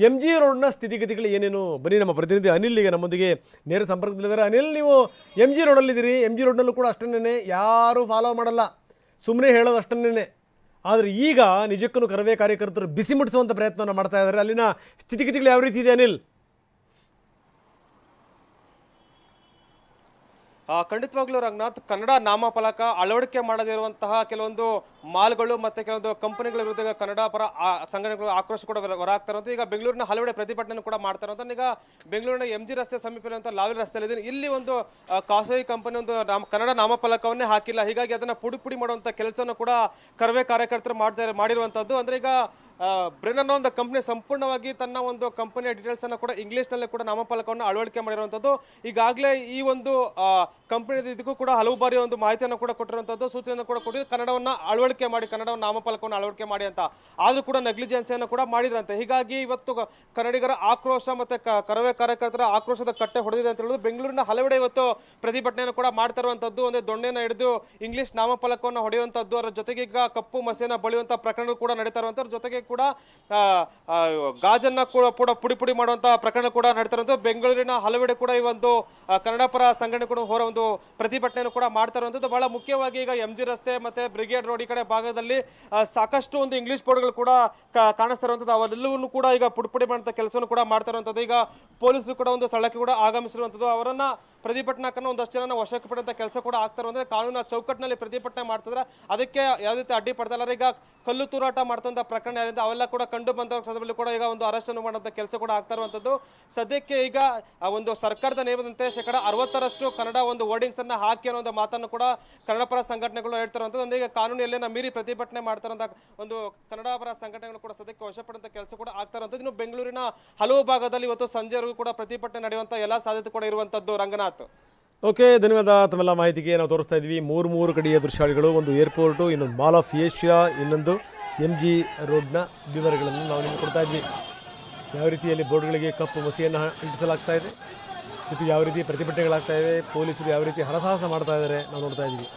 M G ರೋಡ್ನ ಸ್ಥಿತಿಗತಿಗಳು ಏನೇನು ಬನ್ನಿ ನಮ್ಮ ಪ್ರತಿನಿಧಿ ಅನಿಲ್ ಈಗ ನಮ್ಮೊಂದಿಗೆ ನೇರ ಸಂಪರ್ಕದಲ್ಲಿದ್ದಾರೆ. ಅನಿಲ್, ನೀವು ಎಂ ಜಿ ರೋಡಲ್ಲಿದ್ದೀರಿ. ಎಂ ಜಿ ರೋಡ್ನಲ್ಲೂ ಕೂಡ ಅಷ್ಟನ್ನೇ ಯಾರೂ ಫಾಲೋ ಮಾಡಲ್ಲ, ಸುಮ್ಮನೆ ಹೇಳೋದು ಅಷ್ಟನ್ನೇ. ಆದರೆ ಈಗ ನಿಜಕ್ಕೂ ಕರವೇ ಕಾರ್ಯಕರ್ತರು ಬಿಸಿ ಮುಟ್ಟಿಸುವಂಥ ಪ್ರಯತ್ನವನ್ನು ಮಾಡ್ತಾ ಇದ್ದಾರೆ. ಅಲ್ಲಿನ ಸ್ಥಿತಿಗತಿಗಳು ಯಾವ ರೀತಿ ಇದೆ ಅನಿಲ್? ಖಂಡಿತವಾಗ್ಲೂ ರಂಗನಾಥ್, ಕನ್ನಡ ನಾಮಫಲಕ ಅಳವಡಿಕೆ ಮಾಡದಿರುವಂತಹ ಕೆಲವೊಂದು ಮಾಲ್ಗಳು ಮತ್ತೆ ಕೆಲವೊಂದು ಕಂಪನಿಗಳ ವಿರುದ್ಧ ಕನ್ನಡ ಪರ ಸಂಘಟನೆಗಳು ಆಕ್ರೋಶ ಕೂಡ ಹೊರಹಾಗ್ತಾ ಇರುವಂತ ಈಗ ಬೆಂಗಳೂರಿನ ಹಲವೆಡೆ ಪ್ರತಿಭಟನೆ ಕೂಡ ಮಾಡ್ತಾ ಇರುವಂತ ಈಗ ಬೆಂಗಳೂರಿನ MG ರಸ್ತೆ ಸಮೀಪ ಇರುವಂತಹ ಲಾವರಿ ರಸ್ತೆಯಲ್ಲಿ ಇಲ್ಲಿ ಒಂದು ಖಾಸಗಿ ಕಂಪನಿ ಒಂದು ಕನ್ನಡ ನಾಮಫಲಕವನ್ನೇ ಹಾಕಿಲ್ಲ. ಹೀಗಾಗಿ ಅದನ್ನ ಪುಡಿ ಮಾಡುವಂತ ಕೆಲಸವನ್ನು ಕೂಡ ಕರವೇ ಕಾರ್ಯಕರ್ತರು ಮಾಡಿರುವಂತದ್ದು. ಅಂದ್ರೆ ಈಗ ಬ್ರೆನನ್ ಒಂದು ಕಂಪನಿ ಸಂಪೂರ್ಣವಾಗಿ ತನ್ನ ಒಂದು ಕಂಪನಿಯ ಡೀಟೇಲ್ಸ್ ಅನ್ನು ಕೂಡ ಇಂಗ್ಲಿಷ್ ನಲ್ಲಿ ಕೂಡ ನಾಮಫಲಕವನ್ನು ಅಳವಡಿಕೆ ಮಾಡಿರುವಂತದ್ದು. ಈಗಾಗಲೇ ಈ ಒಂದು ಕಂಪನಿ ಇದಕ್ಕೂ ಕೂಡ ಹಲವು ಬಾರಿ ಒಂದು ಮಾಹಿತಿಯನ್ನು ಕೂಡ ಕೊಟ್ಟಿರುವಂತದ್ದು, ಸೂಚನೆಯನ್ನು ಕೂಡ ಕೊಟ್ಟಿದ್ದು ಕನ್ನಡವನ್ನ ಅಳವಡಿಕೆ ಮಾಡಿ, ಕನ್ನಡ ನಾಮಫಲಕವನ್ನು ಅಳವಡಿಕೆ ಮಾಡಿ ಅಂತ. ಆದ್ರೂ ಕೂಡ ನೆಗ್ಲಿಜೆನ್ಸಿಯನ್ನು ಕೂಡ ಮಾಡಿದ್ರಂತೆ. ಹೀಗಾಗಿ ಇವತ್ತು ಕನ್ನಡಿಗರ ಆಕ್ರೋಶ ಮತ್ತೆ ಕರವೇ ಕಾರ್ಯಕರ್ತರ ಆಕ್ರೋಶದ ಕಟ್ಟೆ ಹೊಡೆದಿದೆ ಅಂತ ಹೇಳುದು. ಬೆಂಗಳೂರಿನ ಹಲವೆಡೆ ಇವತ್ತು ಪ್ರತಿಭಟನೆಯನ್ನು ಕೂಡ ಮಾಡ್ತಾ ಇರುವಂತದ್ದು. ಒಂದು ದೊಣ್ಣೆಯನ್ನು ಹಿಡಿದು ಇಂಗ್ಲಿಷ್ ನಾಮಫಲಕವನ್ನು ಹೊಡೆಯುವಂತದ್ದು, ಅದರ ಜೊತೆಗೆ ಈಗ ಕಪ್ಪು ಮಸಿಯನ್ನ ಬಳಿಯುವಂತ ಪ್ರಕರಣಗಳು ಕೂಡ ನಡೀತಾ ಇರುವಂತದ್ದು. ಜೊತೆಗೆ ಕೂಡ ಗಾಜನ್ನ ಕೂಡ ಪುಡಿ ಮಾಡುವಂತ ಪ್ರಕರಣ ಕೂಡ ನಡೀತಾ ಇರುವಂತದ್ದು. ಬೆಂಗಳೂರಿನ ಹಲವೆಡೆ ಕೂಡ ಈ ಒಂದು ಕನ್ನಡ ಪರ ಸಂಘಟನೆ ಕೂಡ ಹೊರ ಒಂದು ಪ್ರತಿಭಟನೆಯನ್ನು ಕೂಡ ಮಾಡ್ತಾ ಇರುವಂತದ್ದು. ಬಹಳ ಮುಖ್ಯವಾಗಿ ಈಗ MG ರಸ್ತೆ ಮತ್ತೆ ಬ್ರಿಗೇಡ್ ರೋಡ್ ಈ ಕಡೆ ಭಾಗದಲ್ಲಿ ಸಾಕಷ್ಟು ಒಂದು ಇಂಗ್ಲಿಷ್ ಬೋರ್ಡ್ಗಳು ಕೂಡ ಕಾಣಿಸ್ತಾ ಇರುವಂತದ್ದು. ಅವೆಲ್ಲವನ್ನೂ ಕೂಡ ಈಗ ಪುಡಿ ಮಾಡುವಂತ ಕೆಲಸವನ್ನು ಕೂಡ ಮಾಡ್ತಾ ಇರುವಂತದ್ದು. ಈಗ ಪೊಲೀಸರು ಕೂಡ ಒಂದು ಸ್ಥಳಕ್ಕೆ ಕೂಡ ಆಗಮಿಸಿರುವಂತದ್ದು. ಅವರನ್ನ ಪ್ರತಿಭಟನಾಕರನ್ನ ಒಂದಷ್ಟು ಜನ ವಶಕ್ಕೆ ಪಡೆಯುವಂತ ಕೆಲಸ ಕೂಡ ಆಗ್ತಾ ಇರುವಂದ್ರೆ ಕಾನೂನಿನ ಚೌಕಟ್ಟಿನಲ್ಲಿ ಪ್ರತಿಭಟನೆ ಮಾಡ್ತಿದ್ರೆ ಅದಕ್ಕೆ ಯಾವುದೇ ರೀತಿ ಅಡ್ಡಿ ಪಡ್ತಾ. ಈಗ ಕಲ್ಲು ತೂರಾಟ ಮಾಡ್ತಂತ ಪ್ರಕರಣ ಯಾರಿಂದ ಅವೆಲ್ಲ ಕೂಡ ಕಂಡು ಬಂದ ಸಂದರ್ಭದಲ್ಲಿ ಕೂಡ ಈಗ ಒಂದು ಅರೆಸ್ಟ್ ಅನ್ನು ಮಾಡುವಂತ ಕೆಲಸ ಕೂಡ ಆಗ್ತಾ ಇರುವಂತದ್ದು. ಸದ್ಯಕ್ಕೆ ಈಗ ಒಂದು ಸರ್ಕಾರದ ನಿಯಮದಂತೆ 60% ಕನ್ನಡ ಒಂದು ವರ್ಡಿಂಗ್ಸ್ ಅನ್ನ ಹಾಕಿ ಅನ್ನೋ ಒಂದು ಮಾತನ್ನು ಕೂಡ ಕನ್ನಡ ಪರ ಸಂಘಟನೆಗಳು ಹೇಳ್ತಾ ಇರುವಂತದ್ದು. ಅಂದ್ರೆ ಈಗ ಕಾನೂನು ಎಲ್ಲೇನ ಮೀರಿ ಪ್ರತಿಭಟನೆ ಮಾಡ್ತಾರಂತ ಒಂದು ಕನ್ನಡ ಪರ ಸಂಘಟನೆಗಳು ಕೂಡ ಸದ್ಯಕ್ಕೆ ವಶಪಡುವಂತ ಕೆಲಸ ಕೂಡ ಆಗ್ತಾ ಇರುವಂತದ್ದು. ಇನ್ನು ಬೆಂಗಳೂರಿನ ಹಲವು ಭಾಗದಲ್ಲಿ ಇವತ್ತು ಸಂಜೆವರೆಗೂ ಕೂಡ ಪ್ರತಿಭಟನೆ ನಡೆಯುವಂತ ಎಲ್ಲಾ ಸಾಧ್ಯತೆ ಕೂಡ ಇರುವಂತದ್ದು. ರಂಗನಾಥ್, ಓಕೆ, ಧನ್ಯವಾದ. ತಮ್ಮೆಲ್ಲ ಮಾಹಿತಿಗೆ ನಾವು ತೋರಿಸ್ತಾ ಇದ್ವಿ ಮೂರು ಕಡೆಯ ದೃಶ್ಯಾವಳಿಗಳು. ಒಂದು ಏರ್ಪೋರ್ಟು, ಇನ್ನೊಂದು ಮಾಲ್ ಆಫ್ ಏಷ್ಯಾ, ಇನ್ನೊಂದು MG ರೋಡ್ನ ವಿವರಗಳನ್ನು ನಾವು ನಿಮಗೆ ಕೊಡ್ತಾ ಇದ್ವಿ. ಯಾವ ರೀತಿಯಲ್ಲಿ ಬೋರ್ಡ್ಗಳಿಗೆ ಕಪ್ಪು ಮಸಿಯನ್ನು ಅಂಟಿಸಲಾಗ್ತಾ ಇದೆ, ಜೊತೆಗೆ ಯಾವ ರೀತಿ ಪ್ರತಿಭಟನೆಗಳಾಗ್ತಾ ಇವೆ, ಪೊಲೀಸರು ಯಾವ ರೀತಿ ಹರಸಾಹಸ ಮಾಡ್ತಾ ಇದ್ದಾರೆ ನಾವು ನೋಡ್ತಾ ಇದ್ವಿ.